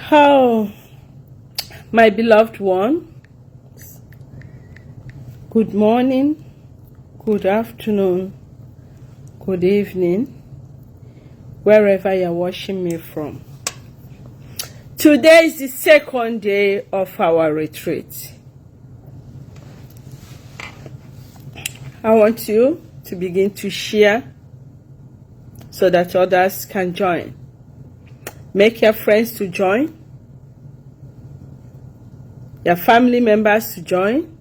How, my beloved one, good morning, good afternoon, good evening, wherever you're watching me from. Today is the second day of our retreat. I want you to begin to share so that others can join. Make your friends to join, your family members to join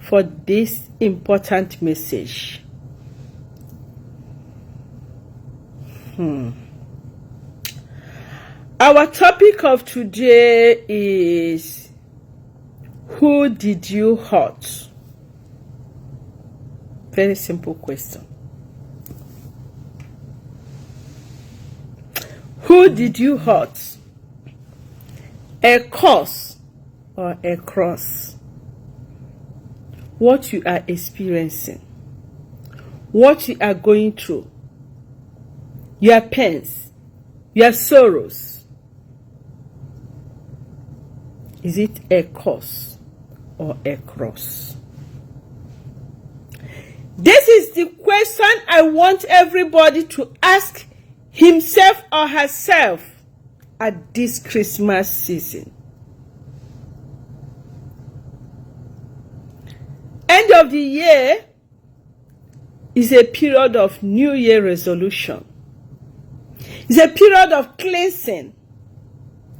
for this important message. Our topic of today is, who did you hurt? Very simple question. Who did you hurt? A curse or a cross? What you are experiencing, what you are going through, your pains, your sorrows. Is it a curse or a cross? This is the question I want everybody to ask himself or herself at this Christmas season. End of the year is a period of New Year resolution. It's a period of cleansing.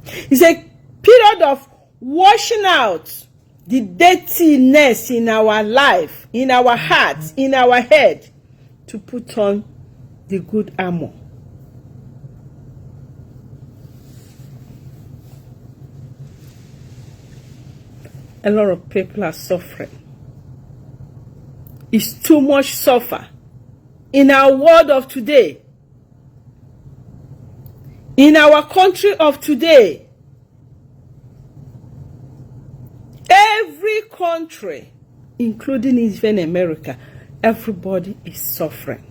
It's a period of washing out the dirtiness in our life, in our hearts, in our head, to put on the good armor. A lot of people are suffering. It's too much suffer in our world of today, in our country of today. Every country, including even America, everybody is suffering.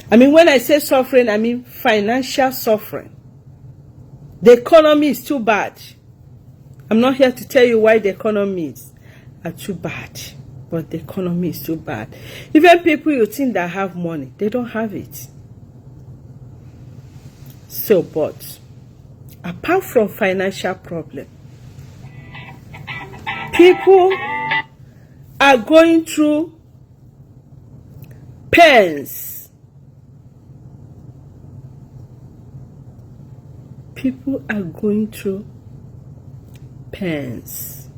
I mean, when I say suffering, I mean financial suffering. The economy is too bad. I'm not here to tell you why the economies are too bad, but the economy is too bad. Even people you think that have money, they don't have it. So, but apart from financial problem, people are going through pains. People are going through pains,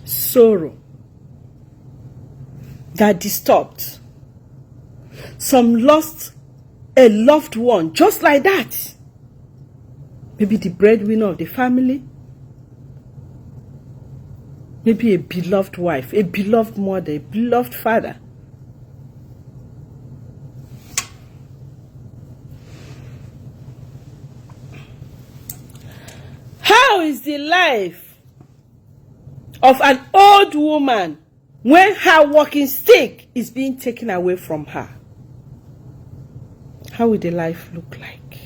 sorrow that disturbed. Some lost a loved one just like that. Maybe the breadwinner of the family. Maybe a beloved wife, a beloved mother, a beloved father. How is the life of an old woman when her walking stick is being taken away from her? How will the life look like?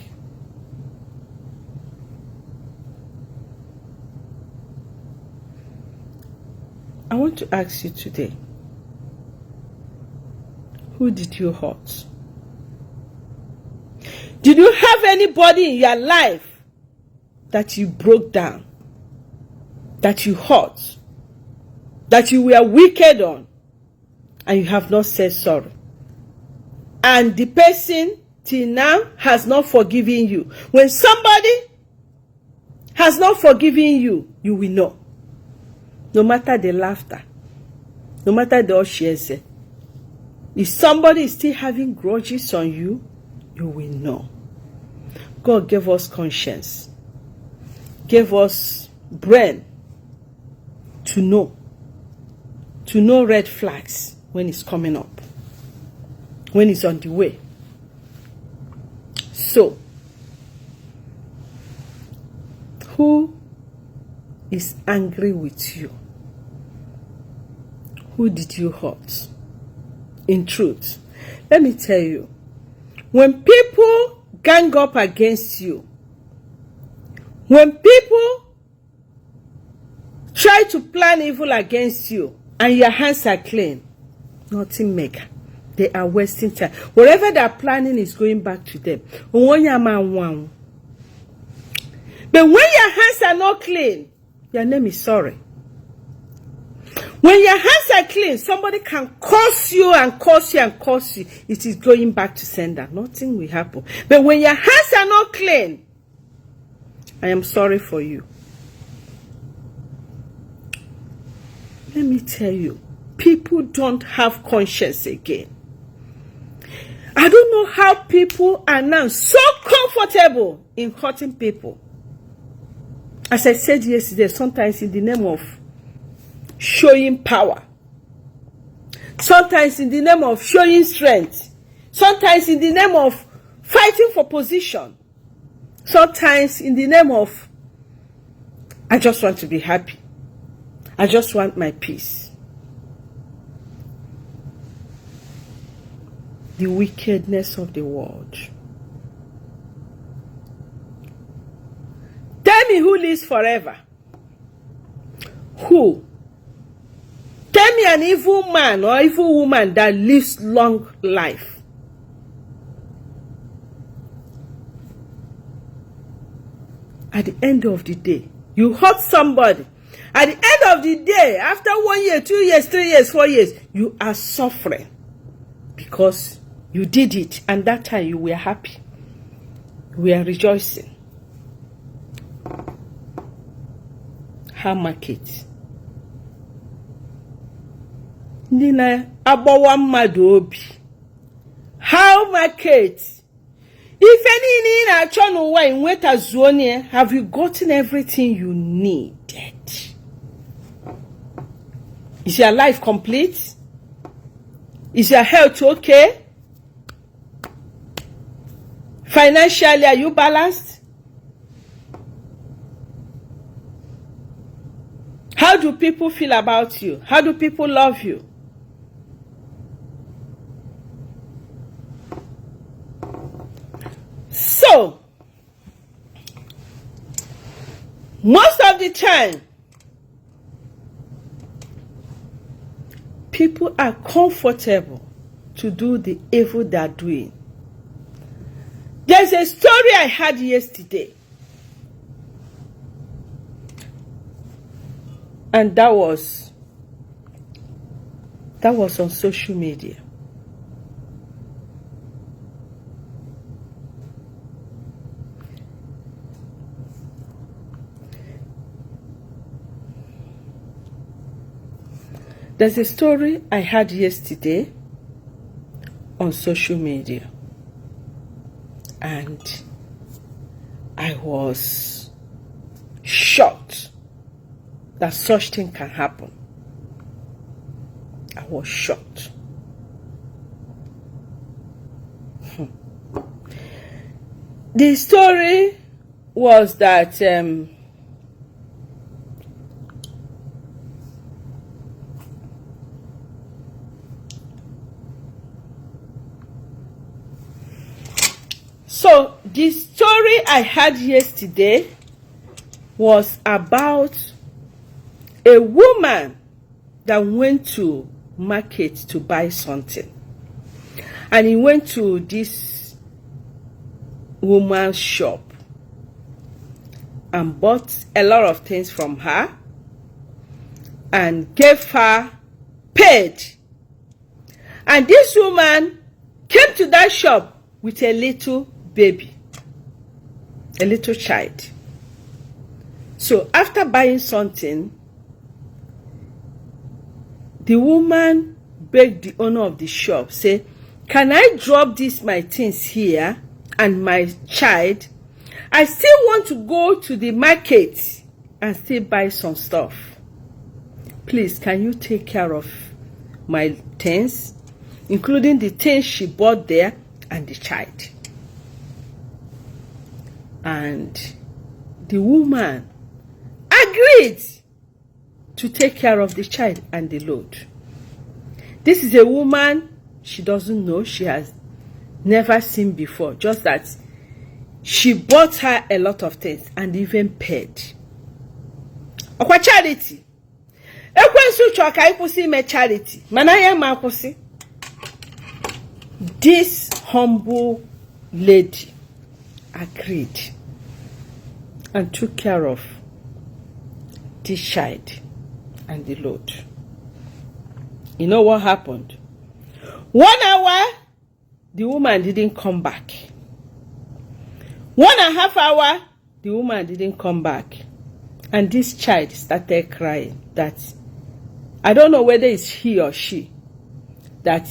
I want to ask you today, who did you hurt? Did you have anybody in your life that you broke down, that you hurt, that you were wicked on, and you have not said sorry? And the person till now has not forgiven you. When somebody has not forgiven you, you will know. No matter the laughter, no matter the oshieze, if somebody is still having grudges on you, you will know. God gave us conscience, gave us brain to know red flags when it's coming up, when it's on the way. So, who is angry with you? Who did you hurt? In truth, let me tell you, When people gang up against you, when people try to plan evil against you and your hands are clean, nothing make. They are wasting time. Whatever they are planning is going back to them. But when your hands are not clean, your name is sorry. When your hands are clean, somebody can curse you and curse you and curse you. It is going back to sender. Nothing will happen. But when your hands are not clean, I am sorry for you. Let me tell you, people don't have conscience again. I don't know how people are now so comfortable in hurting people. As I said yesterday, sometimes in the name of showing power, sometimes in the name of showing strength, sometimes in the name of fighting for position, sometimes in the name of I just want to be happy, I just want my peace. The wickedness of the world. Tell me who lives forever. Who? Tell me an evil man or evil woman that lives long life. At the end of the day, you hurt somebody. At the end of the day, after 1 year, 2 years, 3 years, 4 years, you are suffering because you did it, and that time you were happy. We are rejoicing. How market? Nina abawa mmadu obi. How market? If any in a channel wine wait as zone, have you gotten everything you needed? Is your life complete? Is your health okay? Financially, are you balanced? How do people feel about you? How do people love you? So, most of the time, people are comfortable to do the evil they are doing. There's a story I had yesterday. And that was on social media. There's a story I had yesterday on social media. And I was shocked that such thing can happen. I was shocked. The story was that so the story I had yesterday was about a woman that went to market to buy something. And he went to this woman's shop and bought a lot of things from her and gave her paid. And this woman came to that shop with a little baby, a little child. So after buying something, the woman begged the owner of the shop, say, can I drop this my things here and my child? I still want to go to the market and still buy some stuff. Please, can you take care of my things, including the things she bought there and the child? And the woman agreed to take care of the child and the load. This is a woman, she doesn't know she has never seen before. Just that she bought her a lot of things and even paid. Okwa charity. Ekwensu choka ikusi me charity. Manaya makusi. This humble lady agreed and took care of this child and the load. You know what happened? 1 hour, the woman didn't come back. 1.5 hours, the woman didn't come back. And this child started crying that, I don't know whether it's he or she, that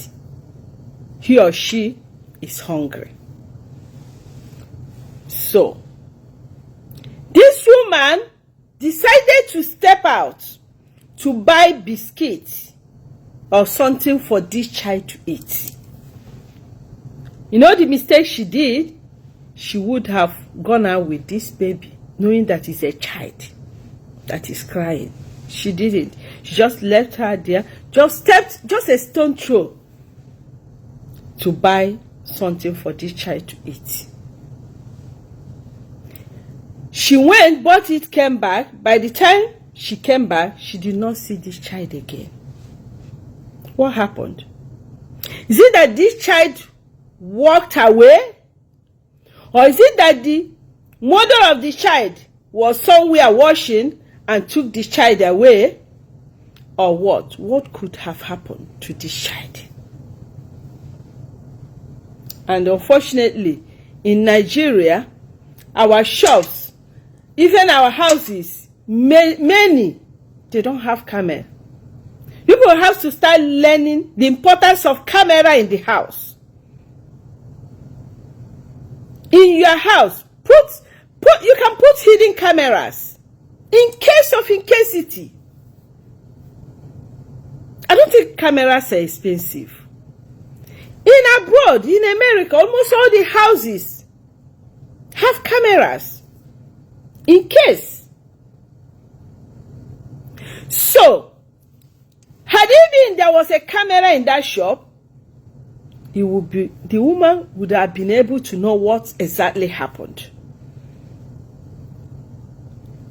he or she is hungry. So, this woman decided to step out to buy biscuits or something for this child to eat. You know the mistake she did? She would have gone out with this baby, knowing that it's a child that is crying. She didn't. She just left her there, just a stone throw to buy something for this child to eat. She went, bought it, came back. By the time she came back, she did not see this child again. What happened? Is it that this child walked away? Or is it that the mother of the child was somewhere washing and took the child away? Or what? What could have happened to this child? And unfortunately, in Nigeria, our shops, even our houses, many, they don't have camera. People have to start learning the importance of camera in the house. In your house, you can put hidden cameras in case of incasity. I don't think cameras are expensive. In abroad, in America, almost all the houses have cameras in case. So, had it been there was a camera in that shop, the woman would have been able to know what exactly happened.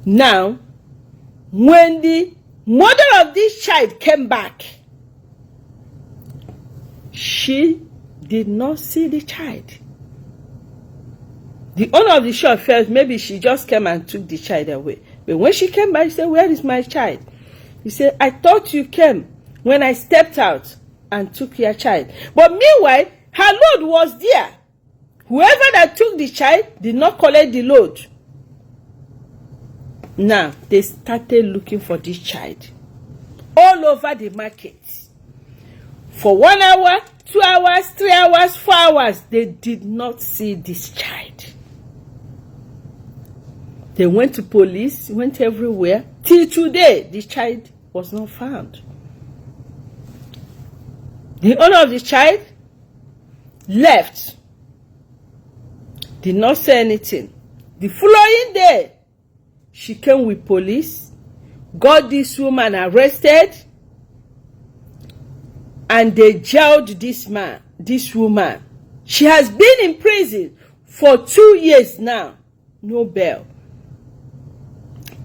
Now, when the mother of this child came back, she did not see the child. The owner of the shop felt maybe she just came and took the child away. But when she came back, she said, "Where is my child?" He said, "I thought you came when I stepped out and took your child." But meanwhile, her load was there. Whoever that took the child did not collect the load. Now, they started looking for this child all over the market. For 1 hour, 2 hours, 3 hours, 4 hours, they did not see this child. They went to police, went everywhere. Till today, the child was not found. The owner of the child left. Did not say anything. The following day, she came with police, got this woman arrested, and they jailed this woman. She has been in prison for 2 years now. No bail.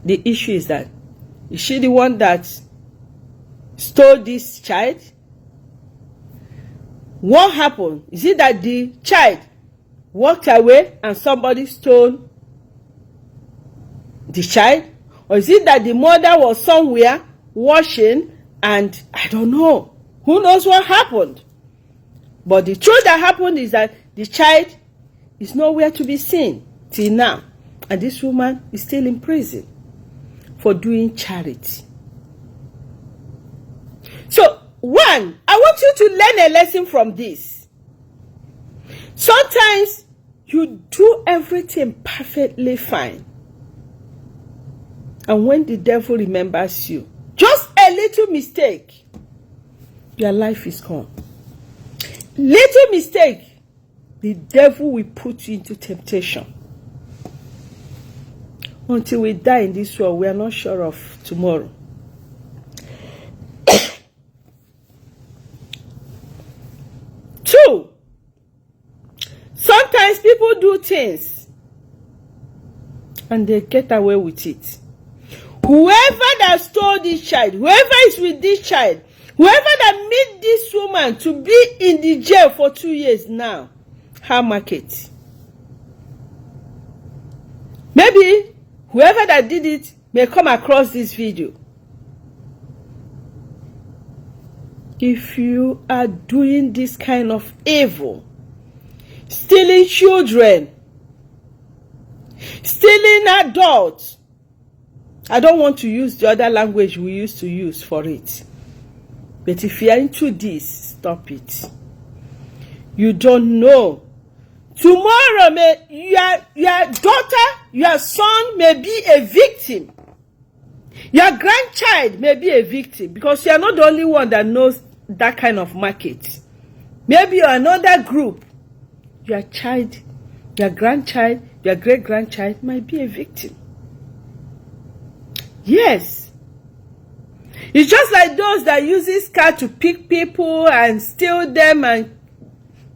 The issue is that, is she the one that stole this child? What happened? Is it that the child walked away and somebody stole the child? Or is it that the mother was somewhere washing and I don't know? Who knows what happened? But the truth that happened is that the child is nowhere to be seen till now. And this woman is still in prison for doing charity. So, one, I want you to learn a lesson from this. Sometimes you do everything perfectly fine. And when the devil remembers you, just a little mistake, your life is gone. Little mistake, the devil will put you into temptation. Until we die in this world, we are not sure of tomorrow. Two, Sometimes people do things and they get away with it. Whoever that stole this child, whoever is with this child, whoever that made this woman to be in the jail for 2 years now, her market. Maybe whoever that did it may come across this video. If you are doing this kind of evil, stealing children, stealing adults, I don't want to use the other language we used to use for it. But if you are into this, stop it. You don't know. Tomorrow, your daughter, your son may be a victim. Your grandchild may be a victim because you are not the only one that knows that kind of market. Maybe another group. Your child, your grandchild, your great-grandchild might be a victim. Yes. It's just like those that use this car to pick people and steal them and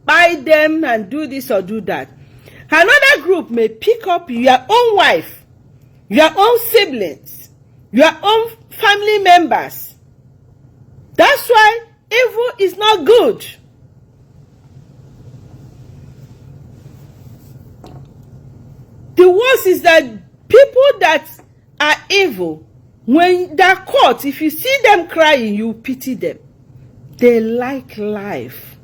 buy them and do this or do that. Another group may pick up your own wife, your own siblings, your own family members. That's why evil is not good. The worst is that people that are evil, when they're caught, if you see them crying, you pity them. They like life.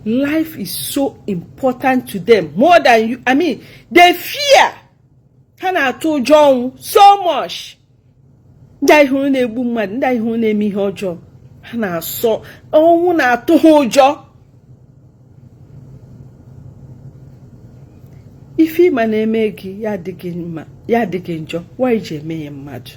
Life is so important to them, more than you. I mean, they fear so much. If he manemegi ya digin ya diginjo, why je me mad?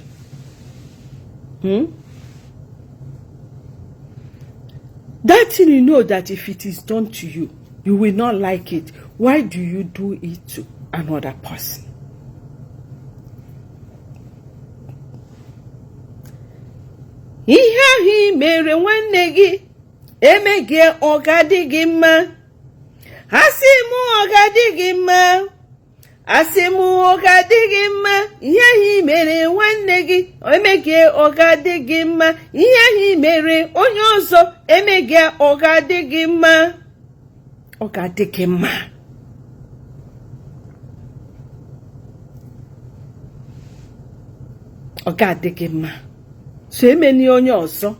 That thing you know that if it is done to you, you will not like it. Why do you do it to another person? He mere nwanne gị emege ọgadị gị mma. Asimu ọgadị gị mma. Asimu ọgadị gị mma. Ihe mere nwanne gị emege ọgadị gị mma. Ihe mere onye ọzọ emege ọgadị gị mma. Ọgadị gị mma. Ọgadị gị mma. So emeni onye ọzọ.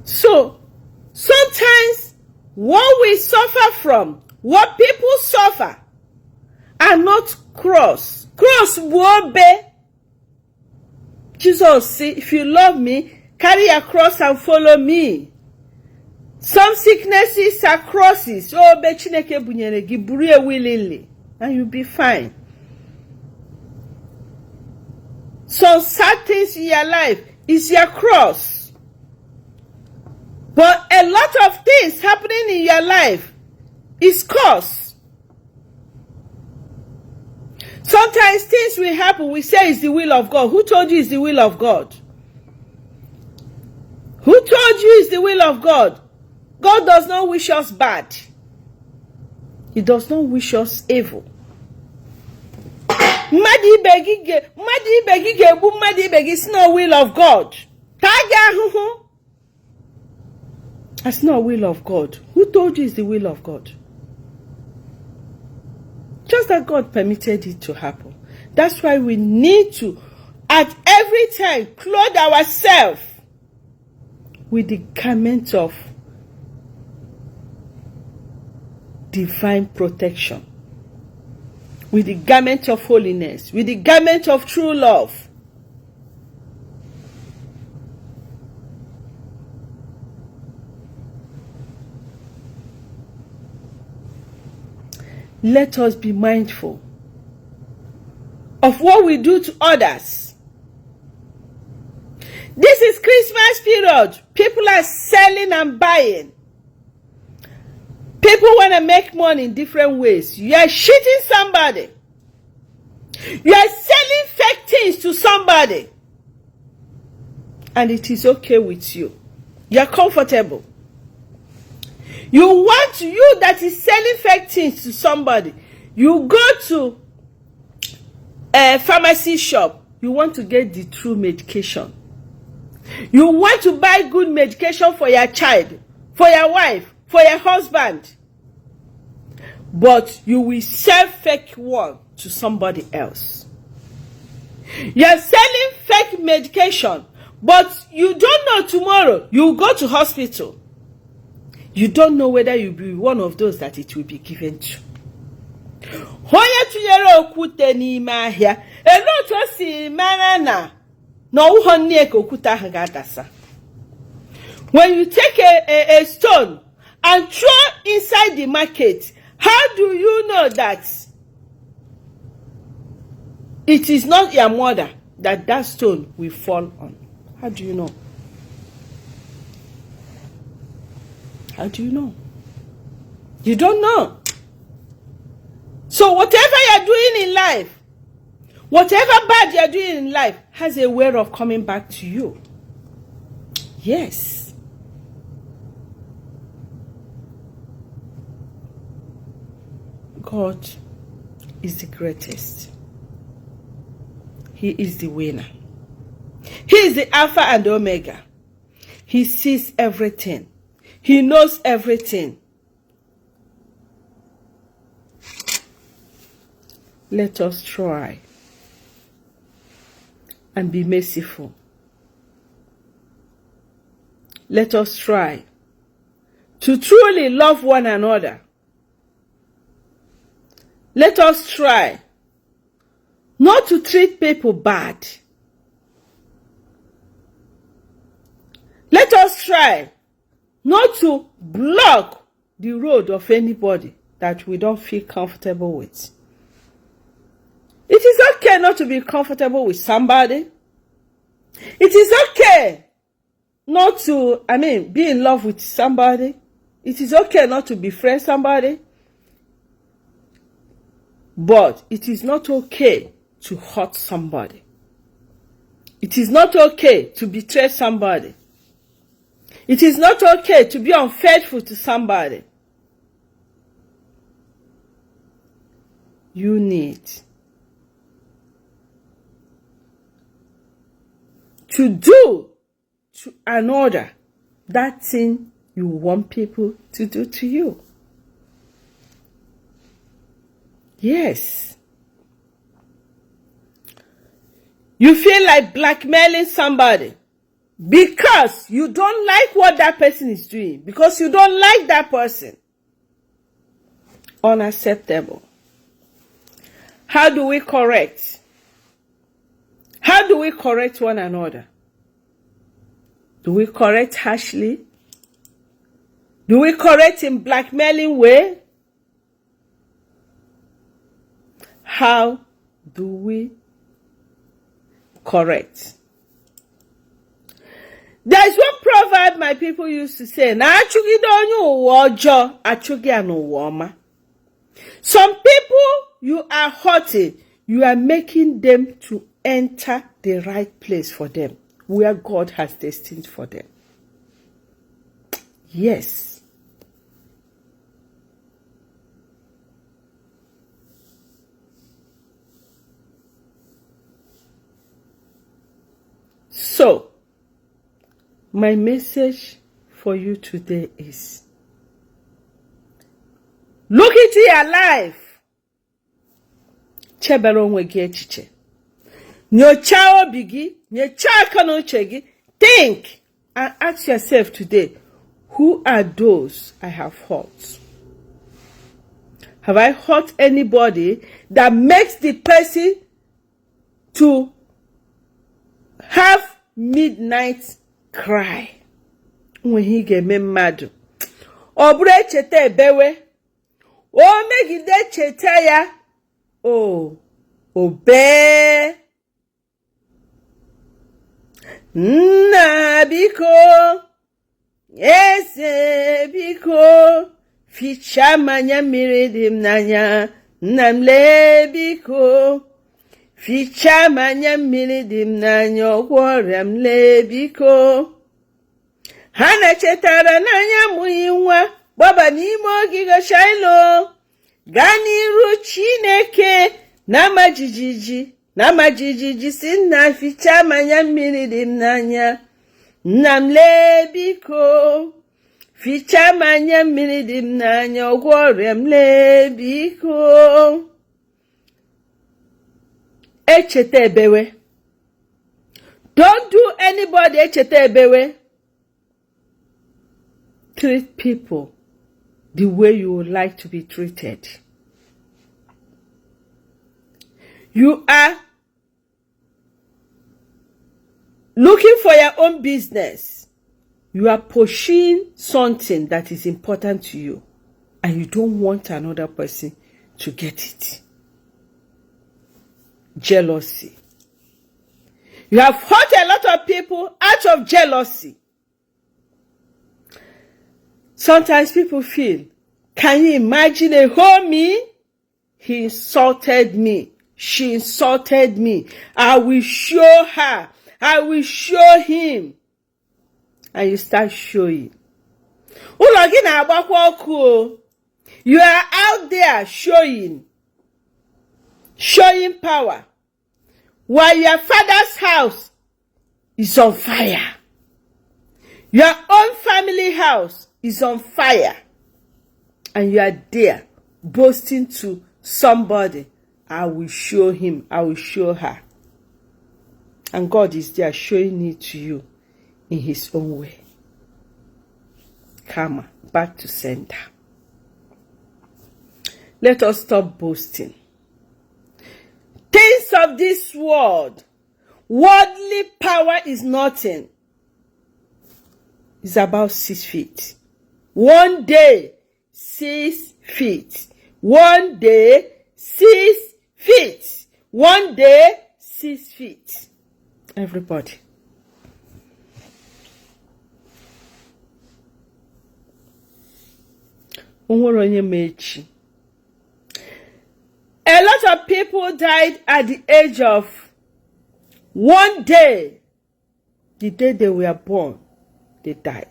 So sometimes what we suffer from, what people suffer, are not cross. Cross will be. Jesus said, if you love me, carry your cross and follow me. Some sicknesses are crosses. Oh, be Chineke bunyere gi burie willingly, and you'll be fine. Some sad things in your life is your cross. But a lot of things happening in your life is cause. Sometimes things will happen, we say it's the will of God. Who told you it's the will of God? Who told you it's the will of God? God does not wish us bad. He does not wish us evil. It's not will of God. That's not will of God. Who told you it's the will of God? Just that God permitted it to happen. That's why we need to, at every time, clothe ourselves with the garment of divine protection, with the garment of holiness, with the garment of true love. Let us be mindful of what we do to others. This is Christmas period. People are selling and buying. People want to make money in different ways. You are cheating somebody. You are selling fake things to somebody, and it is okay with you. You're comfortable. You want you that is selling fake things to somebody. You go to a pharmacy shop. You want to get the true medication. You want to buy good medication for your child, for your wife, for your husband. But you will sell fake one to somebody else. You're selling fake medication, but you don't know tomorrow you go to hospital. You don't know whether you'll be one of those that it will be given to. Hoya tuyere okwute n'ime ahịa, elu otu o si mara na ụhọ nne ka okwute ahụ ga-adasa. When you take a stone and throw inside the market, how do you know that it is not your mother that stone will fall on? How do you know? How do you know? You don't know. So whatever you're doing in life, whatever bad you're doing in life, has a way of coming back to you. Yes. God is the greatest. He is the winner. He is the Alpha and Omega. He sees everything. He knows everything. Let us try and be merciful. Let us try to truly love one another. Let us try not to treat people bad. Let us try not to block the road of anybody that we don't feel comfortable with. It is okay not to be comfortable with somebody. It is okay not to, be in love with somebody. It is okay not to befriend somebody. But it is not okay to hurt somebody. It is not okay to betray somebody. It is not okay to be unfaithful to somebody. You need to do to another that thing you want people to do to you. Yes. You feel like blackmailing somebody because you don't like what that person is doing, because you don't like that person. Unacceptable. How do we correct? How do we correct one another? Do we correct harshly? Do we correct in blackmailing way? How do we correct? There's one proverb my people used to say, some people you are hurting, you are making them to enter the right place for them, where God has destined for them. Yes. So, my message for you today is, look into your life. Chebere onwe gị echiche. Nyocha obi gị, nyocha aka n'uche gị. Think and ask yourself today, who are those I have hurt? Have I hurt anybody that makes the person to have midnight cry when he ga-eme mmadụ? Ọ bụrụ echeta ebewe, o megide cheta ya, obee. Nna biko, eze biko, ficha mmanya mmiri dị m n'anya. Nna m lee biko, fichaa m anya mmiri dị m n'anya ọgwụ ọrịa m lee biko. Ha na-chetara n'anya amụghị nwa gbaba n'ime ogige Shaịlo. Gaa n'iru Chineke na-ama jijiji si nna fichaa m anya mmiri dị m n'anya. Nna m lee biko, fichaa m anya mmiri dị m n'anya ọgwụ ọrịa m lee biko. Echeta ebewe. Don't do anybody echeta ebewe. Treat people the way you would like to be treated. You are looking for your own business. You are pursuing something that is important to you, and you don't want another person to get it. Jealousy. You have hurt a lot of people out of jealousy. Sometimes people feel, can you imagine a homie? He insulted me. She insulted me. I will show her. I will show him. And you start showing. You are out there showing. Showing power. While your father's house is on fire. Your own family house is on fire. And you are there boasting to somebody. I will show him. I will show her. And God is there showing it to you in his own way. Karma, back to center. Let us stop boasting. Things of this world, worldly power is nothing. It's about 6 feet. One day, 6 feet. One day, 6 feet. One day, 6 feet. Everybody. A lot of people died at the age of 1 day. The day they were born, they died.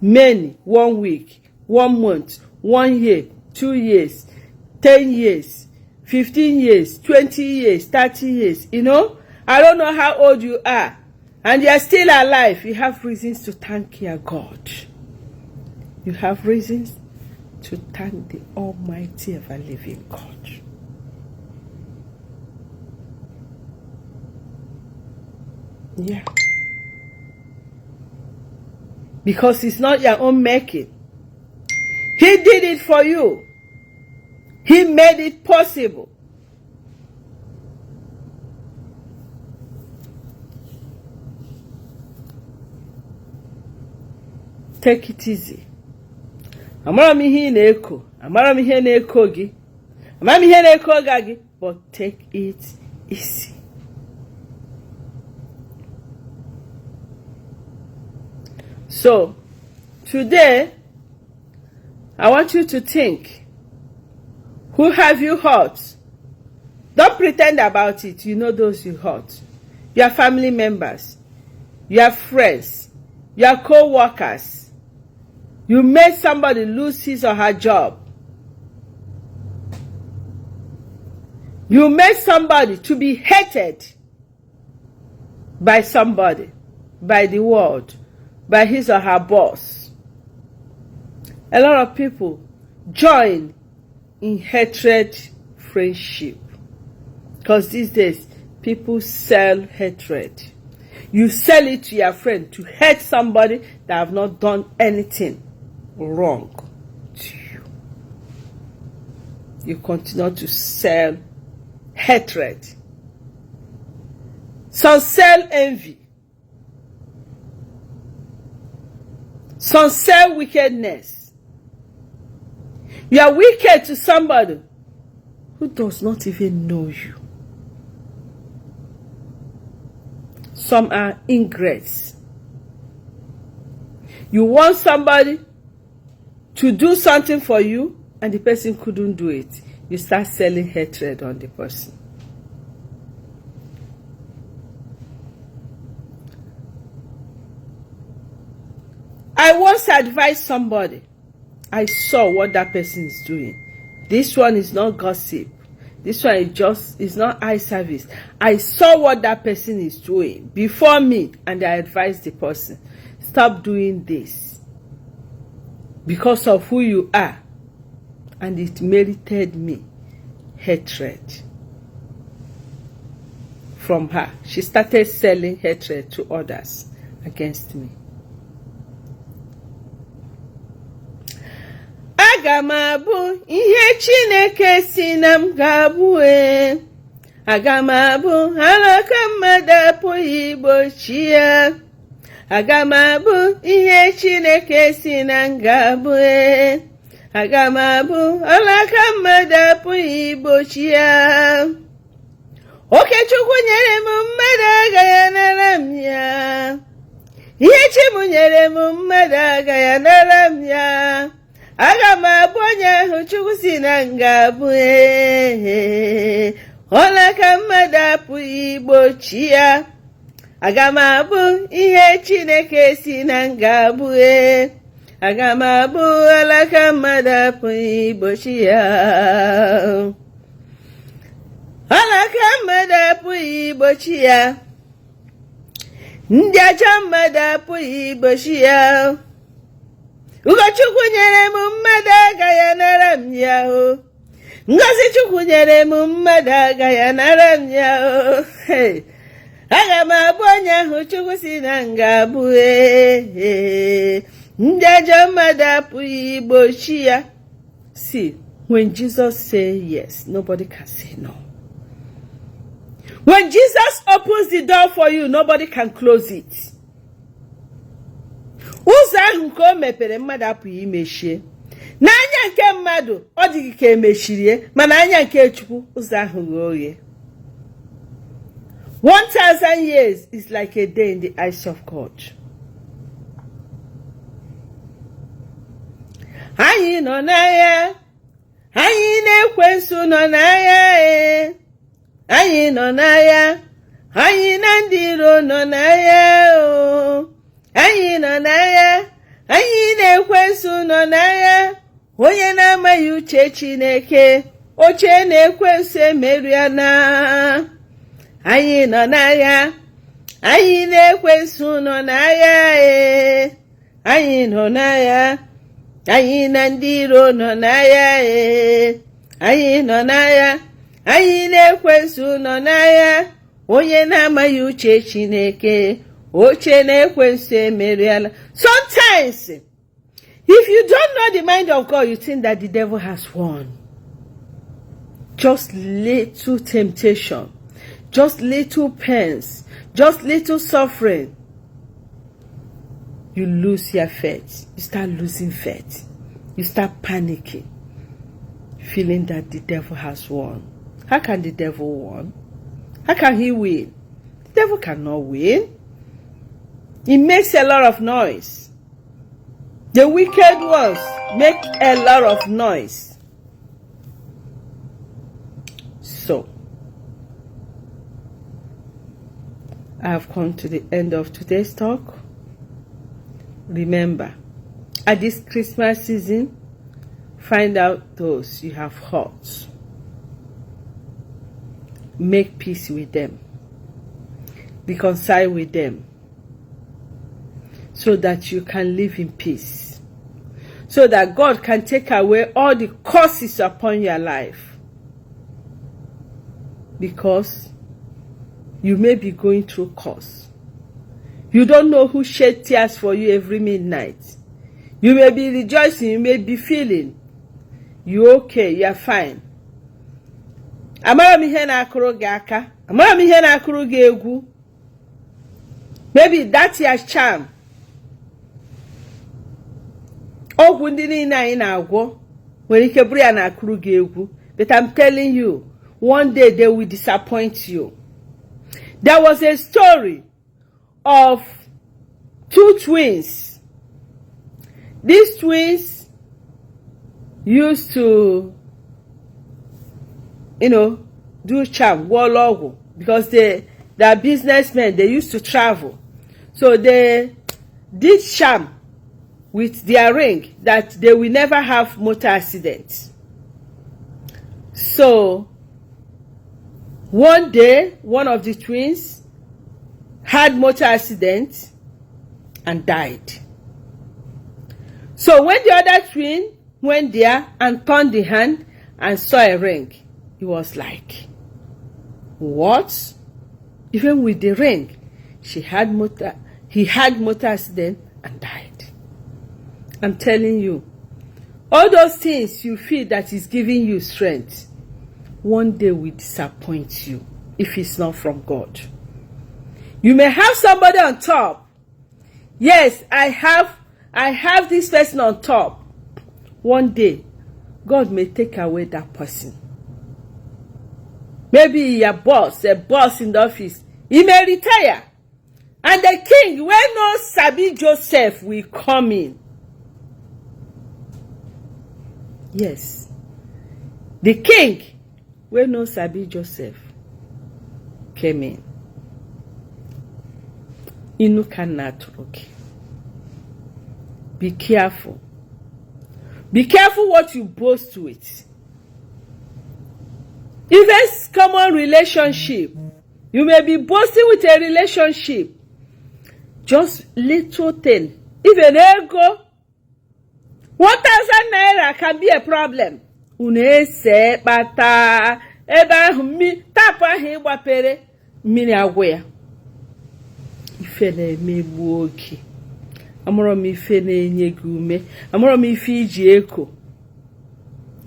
Many, 1 week, 1 month, 1 year, 2 years, 10 years, 15 years, 20 years, 30 years. You know, I don't know how old you are, and you are still alive. You have reasons to thank your God. You have reasons to thank the Almighty ever-living God. Yeah. Because it's not your own making. He did it for you. He made it possible. Take it easy. Amara m ihe na-eko. Amara m ihe na-eko gị. Amara m ihe na-eko gị. But take it easy. So, today, I want you to think, who have you hurt? Don't pretend about it. You know those you hurt. Your family members, your friends, your co-workers. You made somebody lose his or her job. You made somebody to be hated by somebody, by the world, by his or her boss. A lot of people join in hatred friendship. Because these days, people sell hatred. You sell it to your friend to hate somebody that have not done anything wrong to you. You continue to sell hatred. Some sell envy. Some sell wickedness. You are wicked to somebody who does not even know you. Some are ingrates. You want somebody to do something for you and the person couldn't do it. You start selling hatred on the person. I once advised somebody. I saw what that person is doing. This one is not gossip. This one is not eye service. I saw what that person is doing before me, and I advised the person, stop doing this because of who you are. And it merited me hatred from her. She started selling hatred to others against me. Aga m abụ ihe Chineke si na m ga-abụ. Aga m abụ alaka mmadụ apụghị igbochi ya. Aga m abụ ihe Chineke si na m ga-abụ. Aga m abụ alaka mmadụ apụghị igbochi ya. Okechukwu nyere m mmadụ agaghị anara m ya. Ihe Chi m nyere m mmadụ agaghị anara m ya. Aga m abụ onye ahụ Chukwu si na m ga-abụ. Alaka mmadụ apụghị igbochi ya. Aga m abụ ihe Chineke si na m ga-abụ. Aga m abụ alaka mmadụ apụghị igbochi ya. Alaka mmadụ apụghị igbochi ya. Ndị ajọ mmadụ apụghị igbochi ya. Ugochukwu nyere m mmadụ agaghị anara m ya o. Ngozi Chukwu nyere m mmadụ agaghị anara m ya o. Aga m abụ onye ahụ Chukwu si na m ga-abụ. Ndị ajọ mmadụ apụghị igbochi ya. See, when Jesus says yes, nobody can say no. When Jesus opens the door for you, nobody can close it. Ụzọ ahụ nke o mepere mmadụ apụghị imechie. N'anya nke mmadụ ọ dịghị ka emechirie, mana anya nke Chukwu ụzọ ahụ ghe oghe. 1,000 years is like a day in the eyes of God. Anyị nọ n'agha, anyị na-ekwensu nọ n'agha. Anyị nọ n'agha, anyị na ndị iro nọ n'agha. Anyị nọ n'agha, anyị na-ekwensu nọ n'agha. Onye na-amaghị uche Chineke, oche na-ekwensu emeriana. Anyị nọ n'agha, anyị na-ekwensu nọ n'agha. Anyị nọ n'agha, anyị na ndị iro nọ n'agha. Anyị nọ n'agha, anyị na-ekwensu nọ n'agha. Onye na-amaghị uche Chineke, oche na-ekwensu emeriala. Sometimes, if you don't know the mind of God, you think that the devil has won. Just little temptation, just little pains, just little suffering. You lose your faith. You start losing faith. You start panicking, feeling that the devil has won. How can the devil win? How can he win? The devil cannot win. He makes a lot of noise. The wicked ones make a lot of noise. So, I have come to the end of today's talk. Remember, at this Christmas season, find out those you have hurt. Make peace with them. Reconcile with them. So that you can live in peace. So that God can take away all the curses upon your life. Because you may be going through curse. You don't know who shed tears for you every midnight. You may be rejoicing, you may be feeling, you're okay, you're fine. Amara m ihe na-akụrụ gị aka. Amara m ihe na-akụrụ gị egwu. Maybe that's your charm. Ogwu ndị niile anyị na-agwọ nwere ike bụrụ ya na-akụrụ gị egwu. But I'm telling you, one day they will disappoint you. There was a story of two twins. These twins used to, do charm, warlock, because they are businessmen. They used to travel. So they did charm with their ring that they will never have motor accidents. So one day, one of the twins had motor accident and died. So when the other twin went there and turned the hand and saw a ring, he was like, what? Even with the ring, he had motor accident and died. I'm telling you, all those things you feel that is giving you strength, one day will disappoint you if it's not from God. You may have somebody on top. Yes, I have this person on top. One day, God may take away that person. Maybe your boss, a boss in the office, he may retire. And the king, when no Sabi Joseph will come in. Yes. The king, when no Sabi Joseph came in. Inu cannot okay. Be careful. Be careful what you boast with. Even common relationship, you may be boasting with a relationship. Just little thing. Even ego, 1,000 naira can be a problem. Unese bata eba mi tapa he wapere mini aware. Ife na emegbu oge. Amoro mi ife na enye gi ume. Amoro mi ife iji eko.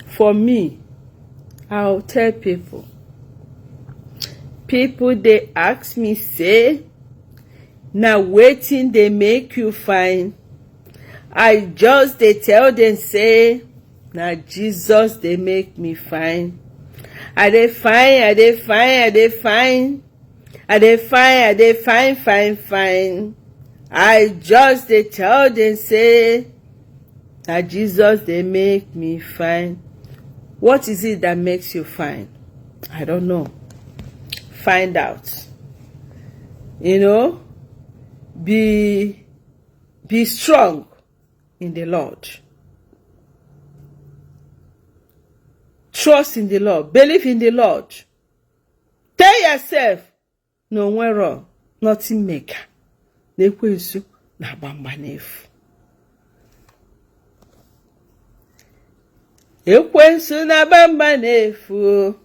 For me, I'll tell people they ask me, say, now waiting they make you fine. I just they tell them, say, now Jesus they make me fine. I dey fine. I just they tell them, say, now Jesus they make me fine. What is it that makes you fine? I don't know. Find out. You know, be strong in the Lord. Trust in the Lord. Believe in the Lord. Tell yourself, no one wrong, nothing maker. Nekwensu na bamba nefu. Ekwensu na bamba nefu.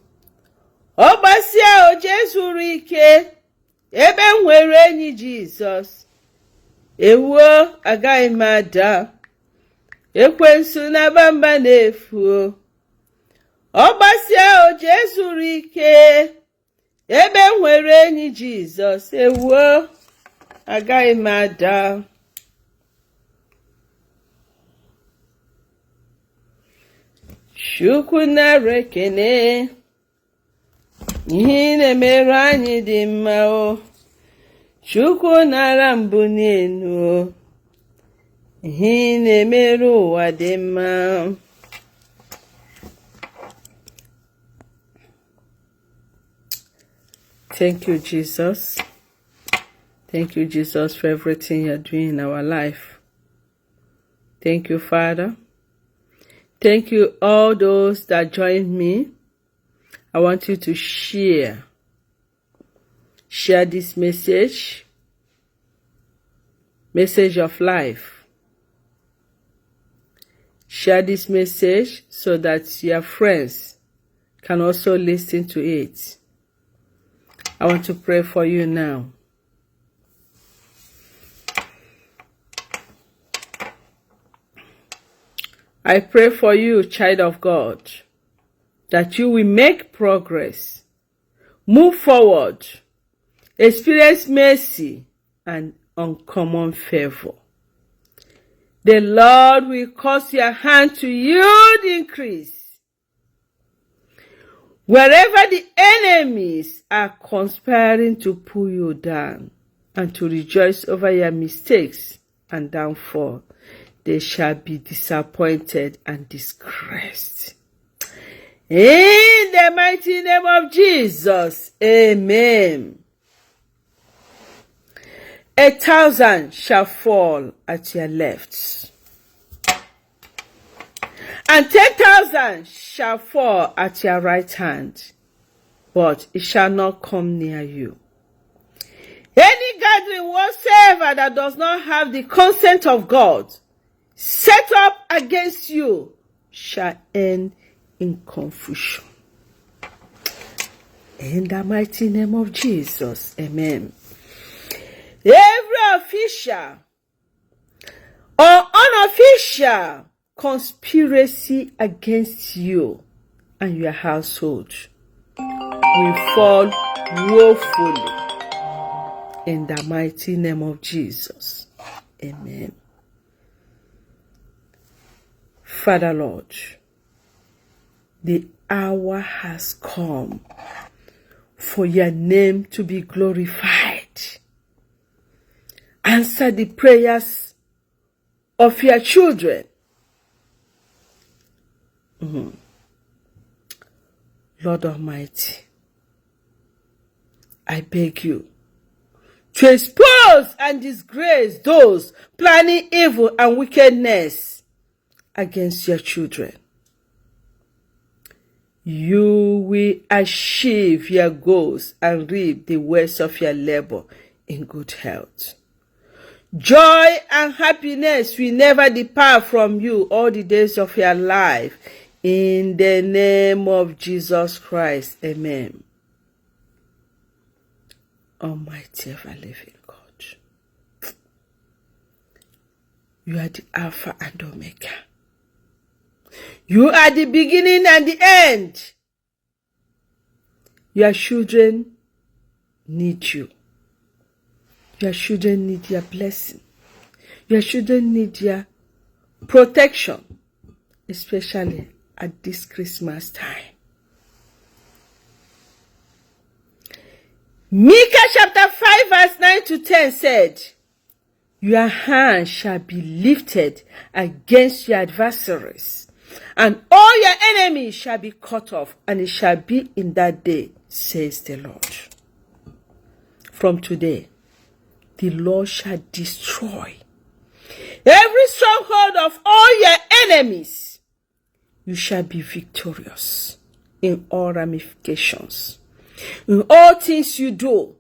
Obasia o Jesu rike. Ebe nwere enyi Jesus. Ewo agaghị m ada. Ekwensu na bamba nefu. Obasia o Jesu rike. Ebe nwere enyi Jesus. Ewo agaghị m ada. Chukwu nara ekene. Ihe na-emere anyị dị mma o. Chukwu nara mbuli elu o. Ihe na-emere ụwa dị mma. Thank you, Jesus. Thank you, Jesus, for everything you're doing in our life. Thank you, Father. Thank you, all those that joined me. I want you to share this message of life. Share this message so that your friends can also listen to it. I want to pray for you now. I pray for you, child of God, that you will make progress, move forward, experience mercy and uncommon favor. The Lord will cause your hand to yield increase. Wherever the enemies are conspiring to pull you down and to rejoice over your mistakes and downfall, they shall be disappointed and disgraced. In the mighty name of Jesus, amen. 1,000 shall fall at your left, and 10,000 shall fall at your right hand, but it shall not come near you. Any gathering whatsoever that does not have the consent of God set up against you shall end in confusion. In the mighty name of Jesus, amen. Every official or unofficial conspiracy against you and your household will fall woefully in the mighty name of Jesus. Amen. Father Lord, the hour has come for your name to be glorified. Answer the prayers of your children. Lord Almighty, I beg you to expose and disgrace those planning evil and wickedness against your children. You will achieve your goals and reap the waste of your labor in good health. Joy and happiness will never depart from you all the days of your life. In the name of Jesus Christ, amen. Almighty ever-living God, you are the Alpha and Omega. You are the beginning and the end. Your children need you. Your children need your blessing. Your children need your protection, especially at this Christmas time. Micah chapter 5 verse 9 to 10 said, your hand shall be lifted against your adversaries, and all your enemies shall be cut off, and it shall be in that day, says the Lord. From today, the Lord shall destroy every stronghold of all your enemies. You shall be victorious in all ramifications, in all things you do.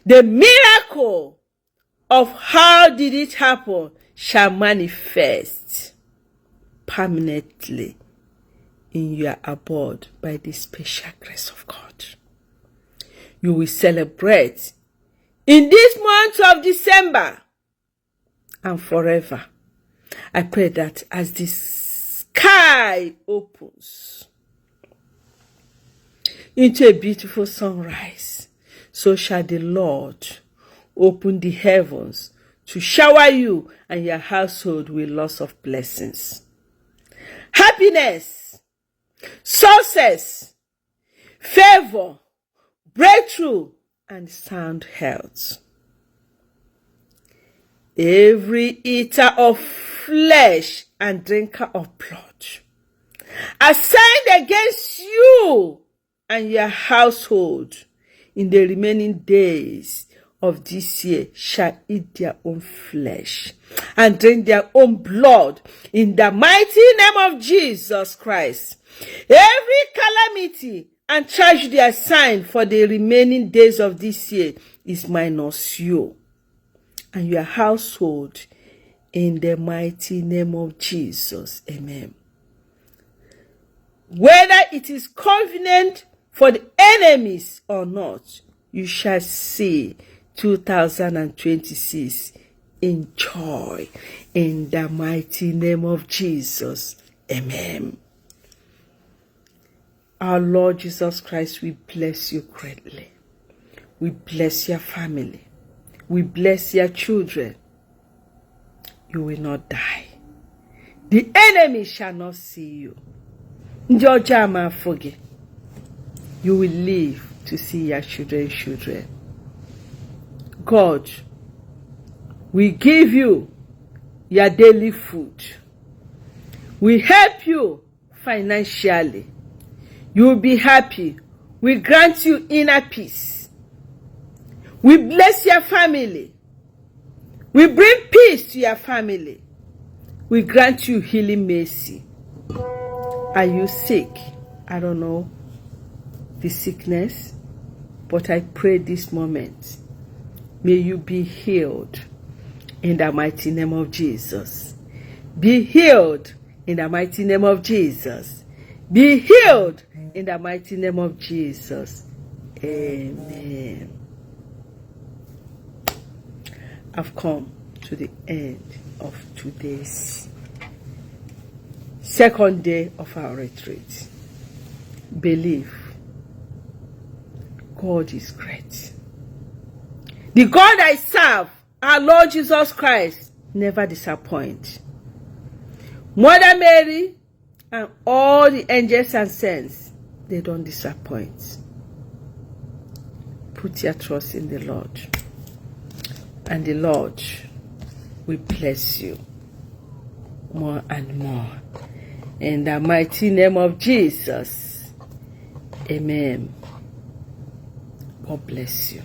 The miracle of how did it happen shall manifest permanently in your abode by the special grace of God. You will celebrate in this month of December and forever. I pray that as the sky opens into a beautiful sunrise, so shall the Lord open the heavens to shower you and your household with lots of blessings, happiness, success, favor, breakthrough, and sound health. Every eater of flesh and drinker of blood assigned against you and your household in the remaining days of this year shall eat their own flesh and drink their own blood in the mighty name of Jesus Christ. Every calamity and tragedy assigned for the remaining days of this year is minus you and your household in the mighty name of Jesus. Amen. Whether it is convenient for the enemies or not, you shall see 2026 in joy in the mighty name of Jesus. Amen. Our Lord Jesus Christ, we bless you greatly. We bless your family. We bless your children. You will not die. The enemy shall not see you. You will live to see your children. God, we give you your daily food. We help you financially. You will be happy. We grant you inner peace. We bless your family. We bring peace to your family. We grant you healing mercy. Are you sick? I don't know the sickness, but I pray this moment, may you be healed in the mighty name of Jesus. Be healed in the mighty name of Jesus. Be healed in the mighty name of Jesus. Amen. I've come to the end of today's second day of our retreat. Believe God is great. The God I serve, our Lord Jesus Christ, never disappoints. Mother Mary and all the angels and saints, they don't disappoint. Put your trust in the Lord, and the Lord will bless you more and more. In the mighty name of Jesus, amen. God bless you.